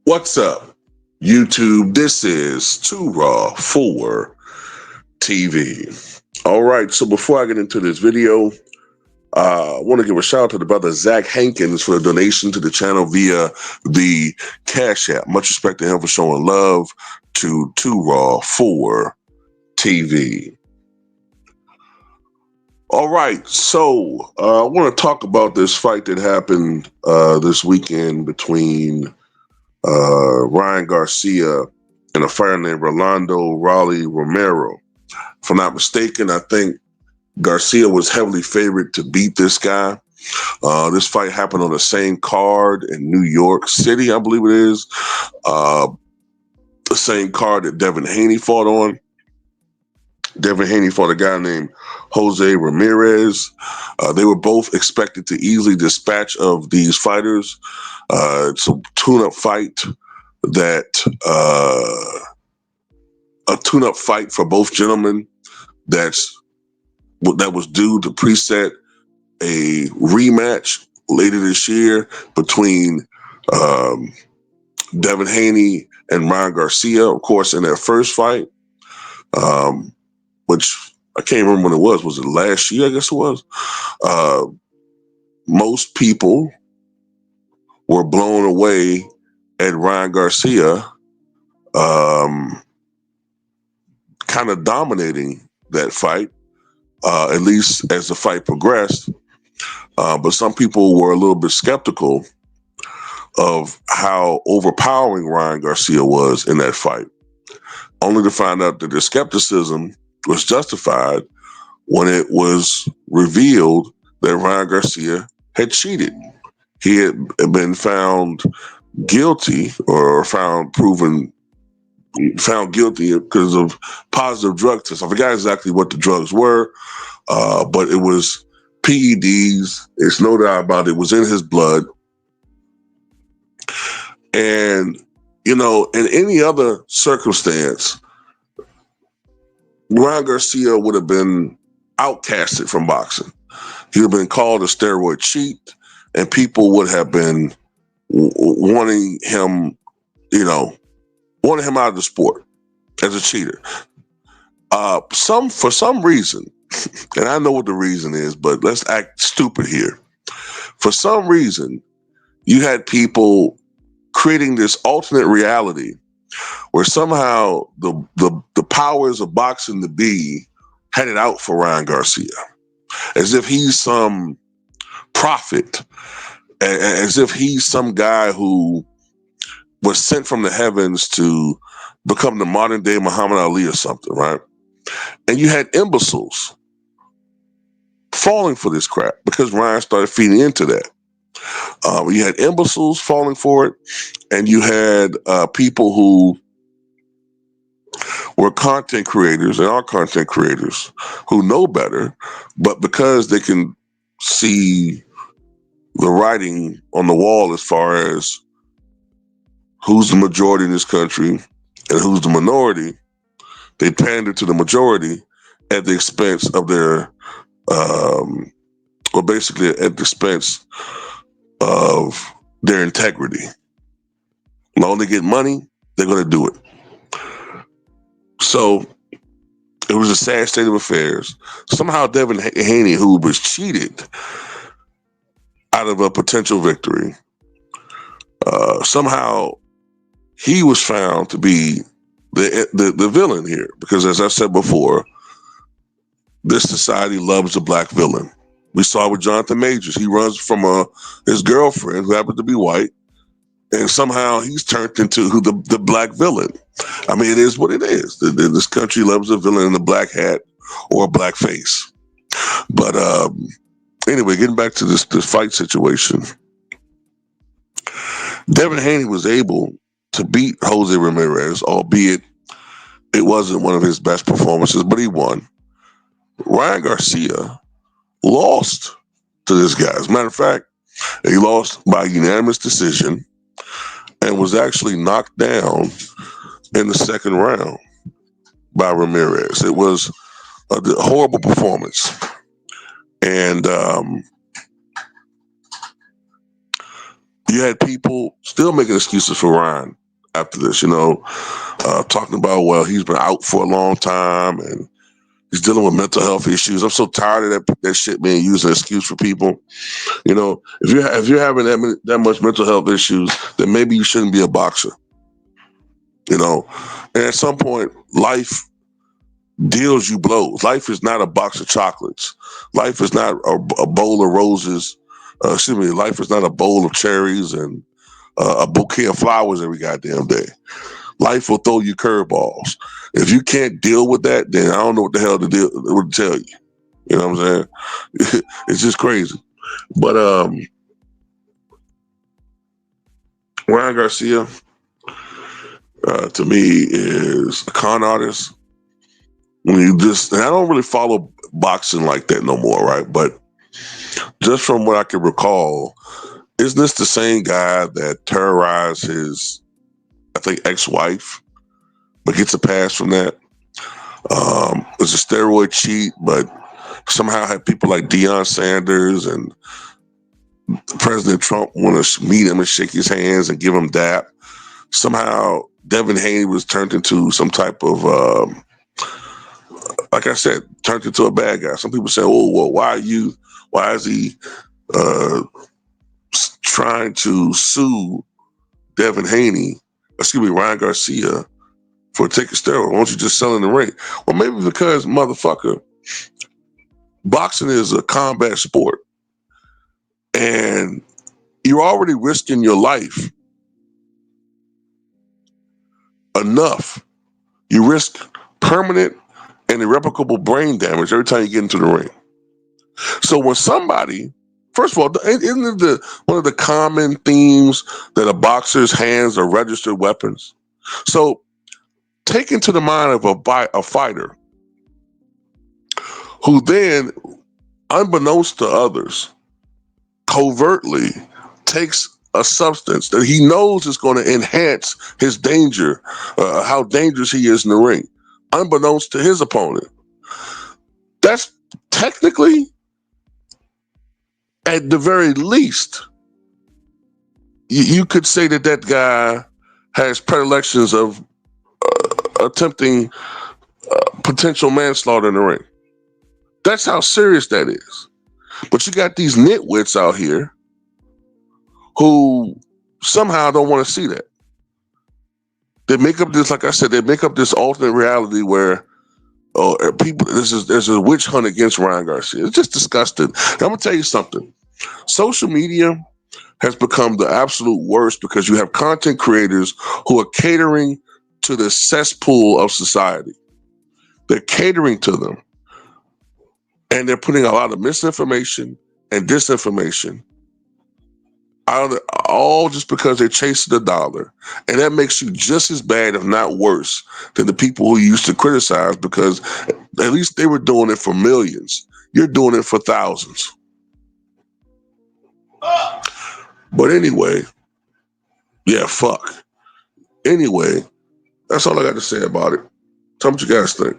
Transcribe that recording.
What's up, YouTube? This is Too Raw for TV. All right, so before I get into this video, I want to give a shout out to the brother Zach Hankins for the donation to the channel via the Cash App. Much respect to him for showing love to Too Raw for TV. All right, so I want to talk about this fight that happened this weekend between Ryan Garcia and a fighter named Rolando Raleigh Romero. If I'm not mistaken, I think Garcia was heavily favored to beat this guy. This fight happened on the same card in New York City, I believe it is. Uh, the same card that Devin Haney fought on. Devin Haney fought a guy named Jose Ramirez. They were both expected to easily dispatch of these fighters. It's a tune-up fight that a tune-up fight for both gentlemen. That was due to preset a rematch later this year between um, Devin Haney and Ryan Garcia. Of course, in their first fight, which I can't remember when it was. Was it last year? I guess it was. Uh, most people were blown away at Ryan Garcia kind of dominating that fight, at least as the fight progressed. But some people were a little bit skeptical of how overpowering Ryan Garcia was in that fight, only to find out that their skepticism was justified when it was revealed that Ryan Garcia had cheated. He had been found guilty or found guilty because of positive drug tests. I forgot exactly what the drugs were, but it was PEDs. It's no doubt about it. It was in his blood. And, in any other circumstance, Ryan Garcia would have been outcasted from boxing. He would have been called a steroid cheat, and people would have been wanting him, wanting him out of the sport as a cheater. For some reason, and I know what the reason is, but let's act stupid here. For some reason, you had people creating this alternate reality where somehow the powers of boxing to be had it out for Ryan Garcia, as if he's some prophet, as if he's some guy who was sent from the heavens to become the modern day Muhammad Ali or something, right? And you had imbeciles falling for this crap because Ryan started feeding into that. You had imbeciles falling for it, and you had people who were content creators and are content creators who know better, but because they can see the writing on the wall as far as who's the majority in this country and who's the minority, they pander to the majority at the expense of their, or basically at the expense of their integrity. As long as they get money, they're going to do it. So it was a sad state of affairs. Somehow Devin Haney, who was cheated out of a potential victory, somehow he was found to be the villain here. Because as I said before, this society loves a black villain. We saw it with Jonathan Majors. He runs from his girlfriend, who happens to be white, and somehow he's turned into the black villain. I mean, it is what it is. This country loves a villain in a black hat or a black face. But anyway, getting back to this fight situation, Devin Haney was able to beat Jose Ramirez, albeit it wasn't one of his best performances, but he won. Ryan Garcia lost to this guy. As a matter of fact, he lost by unanimous decision and was actually knocked down in the second round by Ramirez. It was a horrible performance. And You had people still making excuses for Ryan after this, talking about, well, he's been out for a long time and he's dealing with mental health issues. I'm so tired of that shit being used as an excuse for people. If you're having that much mental health issues, then maybe you shouldn't be a boxer. And at some point, life deals you blows. Life is not a box of chocolates. Life is not a bowl of roses. Excuse me. Life is not a bowl of cherries and a bouquet of flowers every goddamn day. Life will throw you curveballs. If you can't deal with that, then I don't know what the hell to tell you. You know what I'm saying? It's just crazy. But Ryan Garcia, to me, is a con artist. And I don't really follow boxing like that no more, right? But just from what I can recall, isn't this the same guy that terrorized his, I think, ex-wife, but gets a pass from that? Was a steroid cheat, but somehow had people like Deion Sanders and President Trump want to meet him and shake his hands and give him dap. Somehow Devin Haney was turned into some type of, like I said, turned into a bad guy. Some people say, "Oh, well, why is he uh, trying to sue Devin Haney? Excuse me, Ryan Garcia for taking steroids? Why don't you just sell in the ring?" Well, maybe because, motherfucker, boxing is a combat sport, and you're already risking your life enough. You risk permanent and irreparable brain damage every time you get into the ring. So when somebody, first of all, isn't it one of the common themes that a boxer's hands are registered weapons? So take into the mind of a fighter who then, unbeknownst to others, covertly takes a substance that he knows is going to enhance his danger, how dangerous he is in the ring, unbeknownst to his opponent. That's technically, at the very least, you could say that guy has predilections of attempting potential manslaughter in the ring. That's how serious that is. But you got these nitwits out here who somehow don't want to see that. They make up this, like I said, they make up this alternate reality where there's a witch hunt against Ryan Garcia. It's just disgusting. And I'm gonna tell you something. Social media has become the absolute worst because you have content creators who are catering to the cesspool of society. They're catering to them, and they're putting a lot of misinformation and disinformation out of all just because they're chasing the dollar. And that makes you just as bad, if not worse, than the people who used to criticize, because at least they were doing it for millions. You're doing it for thousands. But anyway, yeah, fuck. Anyway, that's all I got to say about it. Tell me what you guys think.